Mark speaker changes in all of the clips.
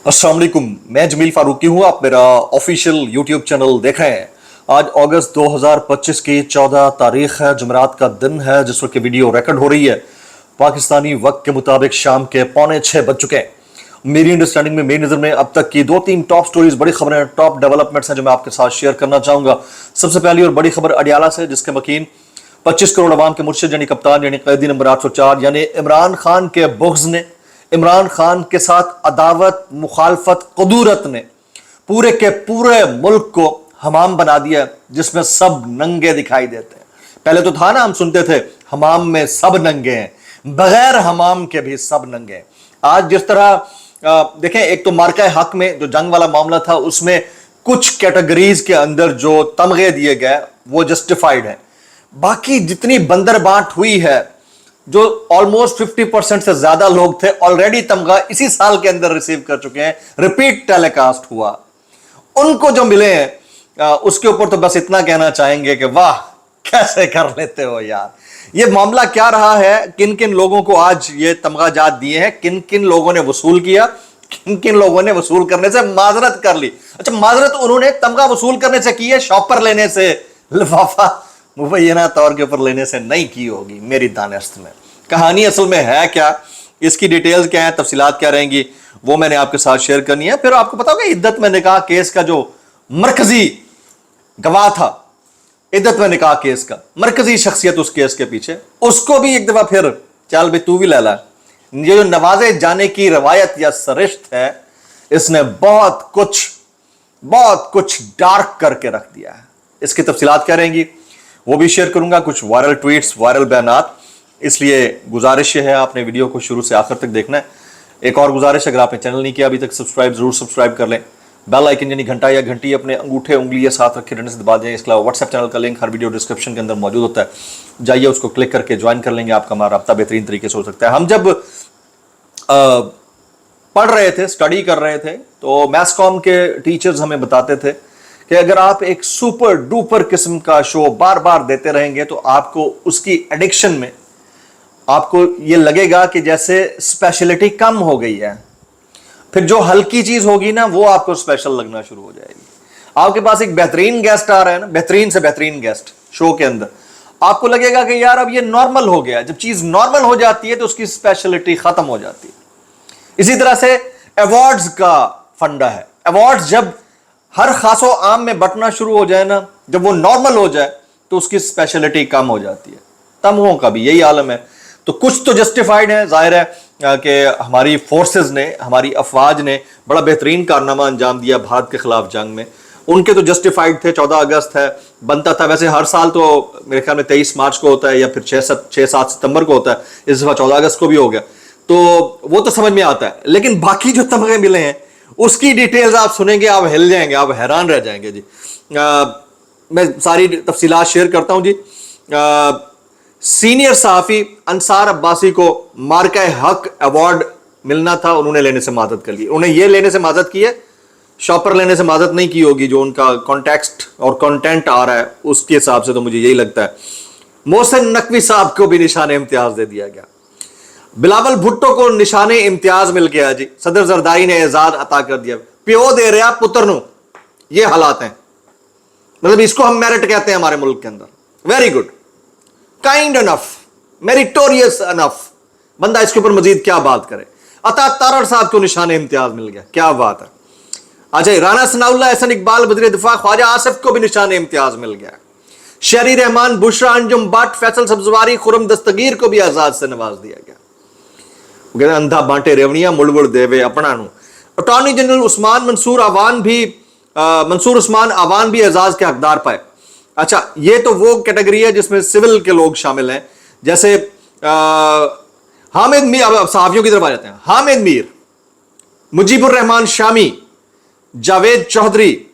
Speaker 1: अस्सलाम वालेकुम, मैं जमील फारूकी हूँ। आप मेरा ऑफिशियल यूट्यूब चैनल देख रहे हैं। आज अगस्त 2025 की 14 तारीख है, जुमेरात का दिन है, जिस वक्त वीडियो रिकॉर्ड हो रही है पाकिस्तानी वक्त के मुताबिक शाम के 5:45 बज चुके हैं। मेरी अंडरस्टैंडिंग में, मेरी नज़र में अब तक की 2-3 टॉप स्टोरीज, बड़ी खबरें, टॉप डेवलपमेंट्स हैं जो मैं आपके साथ शेयर करना चाहूँगा। सबसे पहली और बड़ी खबर अडियाला से, जिसके मकीन 25 करोड़ अवाम के मुर्शिद यानी कप्तान यानी कैदी नंबर 804 यानी इमरान खान के बुग़्ज़ ने, इमरान खान के साथ अदावत, मुखालफत, कदूरत ने पूरे के पूरे मुल्क को हमाम बना दिया, जिसमें सब नंगे दिखाई देते हैं। पहले तो था ना, हम सुनते थे हमाम में सब नंगे हैं, बगैर हमाम के भी सब नंगे हैं। आज जिस तरह देखें, एक तो मार्का हक में जो जंग वाला मामला था, उसमें कुछ कैटेगरीज के अंदर जो तमगे दिए गए वो जस्टिफाइड है। बाकी जितनी बंदरबांट हुई है, जो ऑलमोस्ट 50% से ज्यादा लोग थे ऑलरेडी तमगा इसी साल के अंदर रिसीव कर चुके हैं, रिपीट टेलीकास्ट हुआ, उनको जो मिले हैं उसके ऊपर तो बस इतना कहना चाहेंगे कि वाह, कैसे कर लेते हो यार। ये मामला क्या रहा है, किन किन लोगों को आज ये तमगा जात दिए हैं, किन किन लोगों ने वसूल किया, किन किन लोगों ने वसूल करने से माजरत कर ली। अच्छा, माजरत उन्होंने तमगा वसूल करने से की है, शॉपर लेने से, लिफाफा मुबैना तौर के ऊपर लेने से नहीं की होगी। मेरी दानिस्त में कहानी असल में है क्या, इसकी डिटेल्स क्या है, तफसीलात क्या रहेंगी, वो मैंने आपके साथ शेयर करनी है। फिर आपको पता होगा इद्दत में निकाह केस का जो मरकजी गवाह था, इद्दत में निकाह केस का मरकजी शख्सियत उस केस के पीछे, उसको भी एक दफा फिर चल भी तू भी ले ला। ये जो नवाजे जाने की रवायत या सरिश्त है, इसने बहुत कुछ डार्क करके रख दिया है। इसकी तफसीलात क्या रहेंगी वो भी शेयर करूंगा, कुछ वायरल ट्वीट्स, वायरल बयानात। इसलिए गुजारिश है, आपने वीडियो को शुरू से आखिर तक देखना है। एक और गुजारिश, अगर आपने चैनल नहीं किया अभी तक, जरूर सब्सक्राइब कर लें। बेल आइकन यानी घंटा या घंटी अपने अंगूठे उंगली या साथ रखे रहने से दबा दें। इसके अलावा व्हाट्सएप चैनल का लिंक हर वीडियो डिस्क्रिप्शन के अंदर मौजूद होता है, जाइए उसको क्लिक करके ज्वाइन कर लेंगे, आपका हमारा रब्ता बेहतरीन तरीके से हो सकता है। हम जब पढ़ रहे थे, स्टडी कर रहे थे, तो मैथ्स कॉम के टीचर्स हमें बताते थे कि अगर आप एक सुपर डुपर किस्म का शो बार बार देते रहेंगे तो आपको उसकी एडिक्शन में आपको ये लगेगा कि जैसे स्पेशलिटी कम हो गई है। फिर जो हल्की चीज होगी ना, वो आपको स्पेशल लगना शुरू हो जाएगी। आपके पास एक बेहतरीन गेस्ट आ रहा है ना, बेहतरीन से बेहतरीन गेस्ट शो के अंदर, आपको लगेगा कि यार अब ये नॉर्मल हो गया। जब चीज नॉर्मल हो जाती है तो उसकी स्पेशलिटी खत्म हो जाती है। इसी तरह से अवार्ड्स का फंडा है। अवार्ड्स जब हर खासो आम में बंटना शुरू हो जाए ना, जब वो नॉर्मल हो जाए तो उसकी स्पेशलिटी कम हो जाती है। तमगों का भी यही आलम है। तो कुछ तो जस्टिफाइड है, जाहिर है कि हमारी फोर्सेस ने, हमारी अफवाज ने बड़ा बेहतरीन कारनामा अंजाम दिया भारत के खिलाफ जंग में, उनके तो जस्टिफाइड थे। 14 अगस्त है, बनता था। वैसे हर साल तो मेरे ख्याल में 23 मार्च को होता है या फिर 6-7 सितंबर को होता है, इस दफा 14 अगस्त को भी हो गया, तो वो तो समझ में आता है। लेकिन बाकी जो तमगे मिले हैं उसकी डिटेल्स आप सुनेंगे, आप हिल जाएंगे, आप हैरान रह जाएंगे जी। मैं सारी तफसीलात शेयर करता हूं जी। सीनियर सहाफी अंसार अब्बासी को मार्का हक अवार्ड मिलना था, उन्होंने लेने से माजत कर ली। उन्हें यह लेने से माजत की है, शॉपर लेने से माजत नहीं की होगी। जो उनका कॉन्टेक्स्ट और कंटेंट आ रहा है उसके हिसाब से तो मुझे यही लगता है। मोहसिन नकवी साहब को भी निशान इम्तियाज दे दिया गया। बिलावल भुट्टो को निशान इम्तियाज मिल गया जी। सदर जरदारी ने एजाज अता कर दिया। प्यो दे रहा पुत्र नु, ये हालात हैं। मतलब इसको हम मेरिट कहते हैं हमारे मुल्क के अंदर। Very good, kind enough, meritorious enough. बंदा इसके ऊपर मजीद क्या बात करे। अता तारड़ साहब को निशान इम्तियाज मिल गया, क्या बात है। अच्छा, राना सनाउल्लाह, एहसन इकबाल, बदर दिफा ख्वाजा आसिफ को भी निशान इम्तियाज मिल गया। शहरी रहमान, बुशरा अंजुम बट, फैसल सब्जवारी, खुरम दस्तगीर को भी आजाद से नवाज दिया गया। अंधा बांटे रेवनिया मुड़वुड़ देवे अपना नु। अटॉर्नी जनरल उस्मान मंसूर उस्मान आवान भी एजाज के हकदार पाए। अच्छा, ये तो वो कैटेगरी है जिसमें सिविल के लोग शामिल हैं, जैसे हामिद मीर। अब सहाफियों की तरफ आ जाते हैं। हामिद मीर, मुजीबुर रहमान शामी, जावेद चौधरी,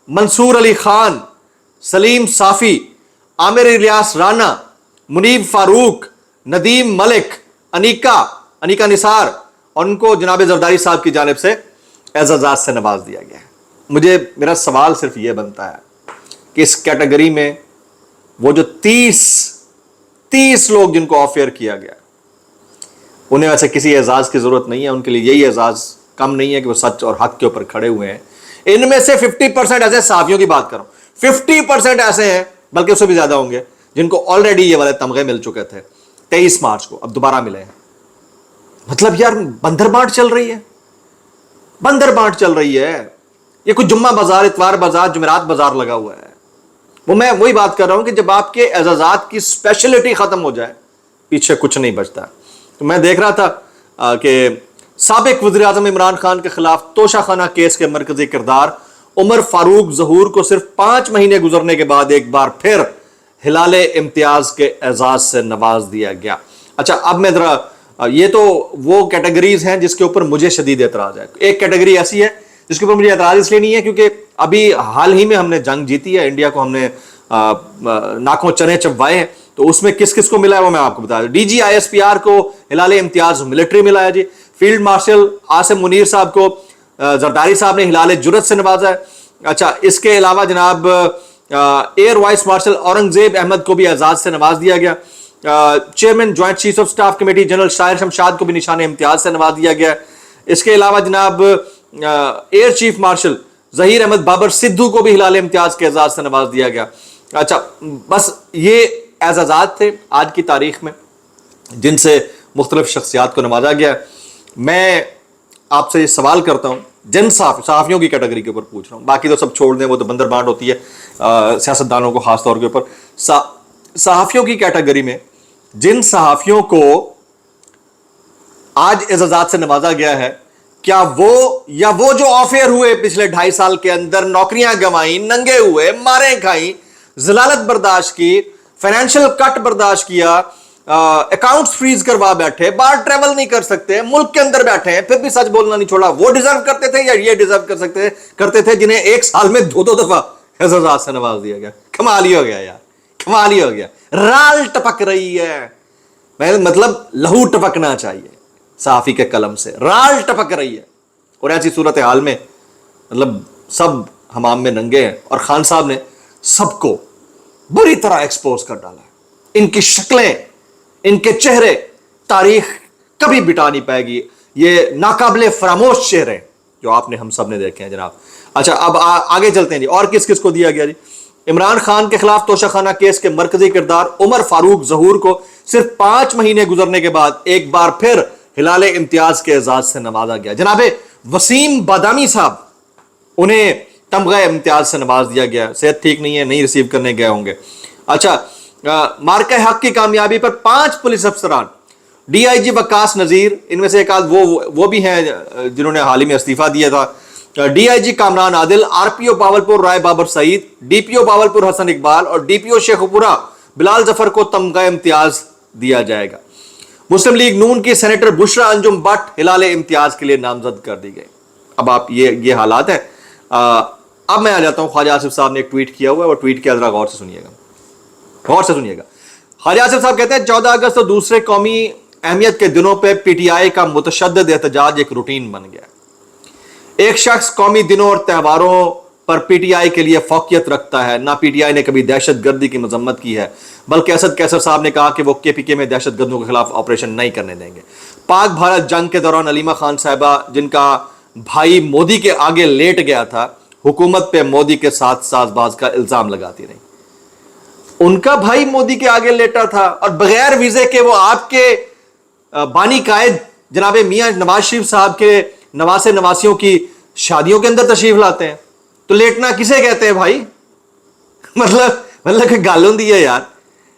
Speaker 1: मंसूर अली खान, सलीम साफी, आमिर इलियास राना, मुनीब फारूक, नदीम मलिक, अनीका निसार, और उनको जनाब जरदारी साहब की जानिब से एजाज से नवाज दिया गया। मेरा सवाल सिर्फ यह बनता है कि इस कैटेगरी में वो जो 30 लोग जिनको ऑफेयर किया गया, उन्हें वैसे किसी एजाज की जरूरत नहीं है, उनके लिए यही एजाज کم نہیں ہے کہ وہ سچ اور حق کے اوپر کھڑے ہوئے ہیں. ان میں سے 50% ایسے صحافیوں کی بات کروں, 50% ایسے ہیں, بلکہ اس سے بھی زیادہ ہوں گے, جن کو آلریڈی یہ والے تمغے مل چکے تھے 23 مارچ کو, اب دوبارہ ملے ہیں. مطلب یار بندر بانٹ چل رہی ہے, بندر بانٹ چل رہی ہے. یہ کوئی جمعہ بازار, اتوار بازار, جمعرات بازار لگا ہوا ہے. وہ میں وہی بات کر رہا ہوں کہ جب آپ کے اعزازات کی اسپیشلٹی ختم ہو جائے پیچھے کچھ نہیں بچتا. تو میں دیکھ رہا تھا کہ سابق وزیر اعظم عمران خان کے خلاف توشہ خانہ کیس کے مرکزی کردار عمر فاروق ظہور کو صرف 5 مہینے گزرنے کے بعد ایک بار پھر ہلال امتیاز کے اعزاز سے نواز دیا گیا. اچھا اب میں ذرا, یہ تو وہ کیٹیگریز ہیں جس کے اوپر مجھے شدید اعتراض ہے. ایک کیٹیگری ایسی ہے جس کے اوپر مجھے اعتراض اس لیے نہیں ہے کیونکہ ابھی حال ہی میں ہم نے جنگ جیتی ہے, انڈیا کو ہم نے ناکوں چنے چبوائے ہیں, تو اس میں کس کس کو ملا ہے وہ میں آپ کو بتا دوں. ڈی جی ISPR کو ہلال امتیاز ملٹری ملا ہے جی. فیلڈ مارشل عاصم منیر صاحب کو زرداری صاحب نے ہلال جرت سے نوازا ہے. اچھا اس کے علاوہ جناب air vice marshal Aurangzeb Ahmed کو بھی اعزاز سے نواز دیا گیا. Chairman joint chief of staff committee general Sahir Shamshad کو بھی نشان امتیاز سے نواز دیا گیا. اس کے علاوہ جناب air chief marshal Zaheer Ahmed Babar Sidhu کو بھی ہلال امتیاز کے اعزاز سے نواز دیا گیا. اچھا بس یہ اعزازات تھے آج کی تاریخ میں جن سے مختلف شخصیات کو نوازا گیا. میں آپ سے یہ سوال کرتا ہوں, جن صحافیوں کی کیٹیگری کے اوپر پوچھ رہا ہوں, باقی تو سب چھوڑ دیں, وہ تو بندر بانٹ ہوتی ہے سیاستدانوں کو خاص طور کے اوپر. صحافیوں کی کیٹیگری میں جن صحافیوں کو آج اعزازات سے نوازا گیا ہے, کیا وہ جو آف ایئر ہوئے پچھلے 2.5 سال کے اندر, نوکریاں گنوائیں, ننگے ہوئے, ماریں کھائیں, ذلالت برداشت کی, فائنینشیل کٹ برداشت کیا, اکاؤنٹس فریز کروا بیٹھے, باہر ٹریول نہیں کر سکتے, ملک کے اندر بیٹھے ہیں پھر بھی سچ بولنا نہیں چھوڑا, وہ ڈیزرو کرتے تھے یا یہ ڈیزرو کرتے تھے جنہیں ایک سال میں 2 دفعہ اعزازات سے نواز دیا گیا؟ کمال ہی ہو گیا یار, کمال ہی ہو گیا. رال ٹپک رہی ہے, مطلب لہو ٹپکنا چاہیے صحافی کے قلم سے, رال ٹپک رہی ہے. اور ایسی صورتحال میں مطلب سب حمام میں ننگے ہیں, اور خان صاحب نے سب کو بری طرح ایکسپوز کر ڈالا ہے. ان کی شکلیں, ان کے چہرے تاریخ کبھی بٹا نہیں پائے گی. یہ ناقابل فراموش چہرے جو آپ نے, ہم سب نے دیکھے ہیں جناب. اچھا اب آگے چلتے ہیں جی, اور کس کس کو دیا گیا جی. عمران خان کے خلاف توشہ خانہ کیس کے مرکزی کردار عمر فاروق ظہور کو صرف 5 مہینے گزرنے کے بعد ایک بار پھر ہلال امتیاز کے اعزاز سے نوازا گیا. جناب وسیم بادامی صاحب, انہیں تمغہ امتیاز سے نواز دیا گیا. صحت ٹھیک نہیں ہے, نہیں ریسیو کرنے گئے ہوں گے. اچھا مارکہ حق کی کامیابی پر 5 پولیس افسران, DIG وقاص نذیر, ان میں سے ایک آدھ وہ بھی ہیں جنہوں نے حال ہی میں استعفیٰ دیا تھا, DIG کامران عادل, RPO باولپور رائے بابر سعید, DPO باولپور حسن اقبال اور DPO شیخ پورہ بلال ظفر کو تمغہ امتیاز دیا جائے گا. مسلم لیگ نون کی سینیٹر بشرا انجم بٹ ہلال امتیاز کے لیے نامزد کر دی گئی. اب آپ یہ حالات ہیں. اب میں آ جاتا ہوں, خواجہ آصف صاحب نے ایک ٹویٹ کیا ہوا ہے, وہ ٹویٹ کیا ذرا غور سے سنیے گا. خواجہ آصف صاحب کہتے ہیں 14 اگست اور دوسرے قومی اہمیت کے دنوں پہ PTI کا متشدد احتجاج ایک روٹین بن گیا. ایک شخص قومی دنوں اور تہواروں پر PTI کے لیے فوقیت رکھتا ہے. نہ PTI نے کبھی دہشت گردی کی مذمت کی ہے, بلکہ اسد کیسر صاحب نے کہا کہ وہ KPK میں دہشت گردوں کے خلاف آپریشن نہیں کرنے دیں گے. پاک بھارت جنگ کے دوران علیمہ خان صاحبہ, جن کا بھائی مودی کے آگے لیٹ گیا تھا, حکومت پہ مودی کے ساتھ ساز باز کا الزام لگاتی رہی. ان کا بھائی مودی کے آگے لیٹا تھا اور بغیر ویزے کے وہ آپ کے بانی قائد جناب میاں نواز شریف صاحب کے نواسے نواسیوں کی شادیوں کے اندر تشریف لاتے ہیں. تو لیٹنا کسے کہتے ہیں بھائی؟ مطلب کہ گال ہوندی ہے یار,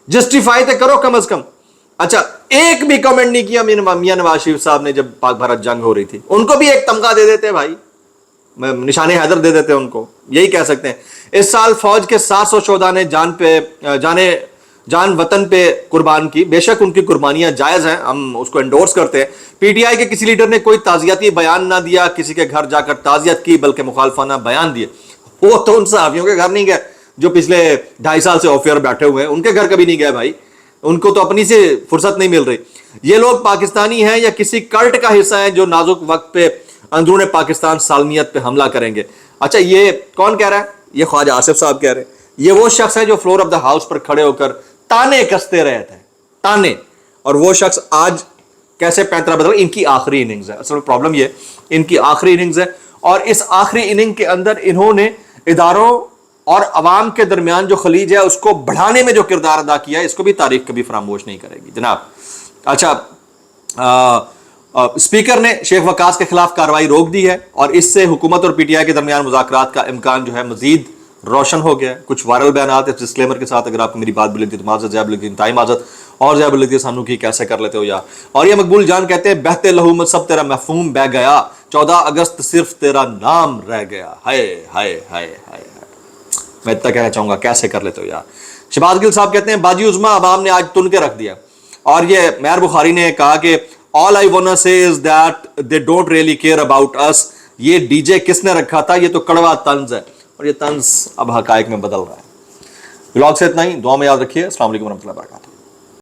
Speaker 1: جسٹیفائی تو کرو کم از کم. اچھا ایک بھی کمنٹ نہیں کیا میاں نواز شریف صاحب نے جب پاک بھارت جنگ ہو رہی تھی. ان کو بھی ایک تمغہ دے دیتے بھائی, نشان حیدر دے دیتے ان کو, یہی کہہ سکتے ہیں. اس سال فوج کے 700 شہداء نے جان وطن پہ قربان کی. بے شک ان کی قربانیاں جائز ہیں, ہم اس کو انڈورس کرتے ہیں. PTI کے کسی لیڈر نے کوئی تعزیتی بیان نہ دیا, کسی کے گھر جا کر تعزیت کی, بلکہ مخالفانہ بیان دیے. وہ تو ان صحافیوں کے گھر نہیں گئے جو پچھلے 2.5 سال سے آف ایئر بیٹھے ہوئے ہیں, ان کے گھر کبھی نہیں گئے بھائی. ان کو تو اپنی سے فرصت نہیں مل رہی. یہ لوگ پاکستانی ہیں یا کسی کلٹ کا حصہ ہیں جو نازک وقت پہ اندرون پاکستان سالمیت پہ حملہ کریں گے. اچھا یہ کون کہہ رہا ہے؟ یہ خواجہ آصف صاحب کہہ رہے ہیں. یہ وہ شخص ہے جو فلور آف دا ہاؤس پر کھڑے ہو کر تانے کستے رہے تھے, تانے. اور وہ شخص آج कैसे 35 बदल, इनकी आखिरी इनिंग्स है। असल प्रॉब्लम ये इनकी आखिरी इनिंग्स है, और इस आखिरी इनिंग के अंदर इन्होंने इदारों और अवाम के दरमियान जो खलीज है उसको बढ़ाने में जो किरदार अदा किया है, इसको भी तारीख कभी फरामोश नहीं करेगी जनाब। अच्छा, स्पीकर ने शेख वकास के खिलाफ कार्रवाई रोक दी है, और इससे हुकूमत और पीटीआई के दरमियान मुज़ाकरात का इम्कान जो है मजीद रोशन हो गया है। कुछ वायरल बयान आते हैं डिस्क्लेमर के साथ, अगर आपको मेरी बात भी लगती है तो माजत, ज़ैब लगती है ताई माजत, और ज़ैब लगती है सानू की कैसे कर लेते हो यार। और ये मकबूल जान कहते हैं बहते लहू में सब तेरा महफूम बह गया, 14 अगस्त सिर्फ तेरा नाम रह गया, हाय हाय हाय हाय। मैं इतना कहना चाहूंगा, कैसे कर लेते हो यार। शहबाज गिल साहब कहते हैं बाजी उज़्मा अवाम ने आज तुन के रख दिया, और ये मेहर बुखारी ने कहा कि ऑल आई वांट टू से is that they don't really care about us. ये डीजे किसने रखा था, ये तो कड़वा तंज है, और ये तंज अब हकायक में बदल रहा है। व्लॉग से इतना ही, दुआ में याद रखिए। अस्सलाम वालेकुम रहमतुल्लाहि व बरकातहू।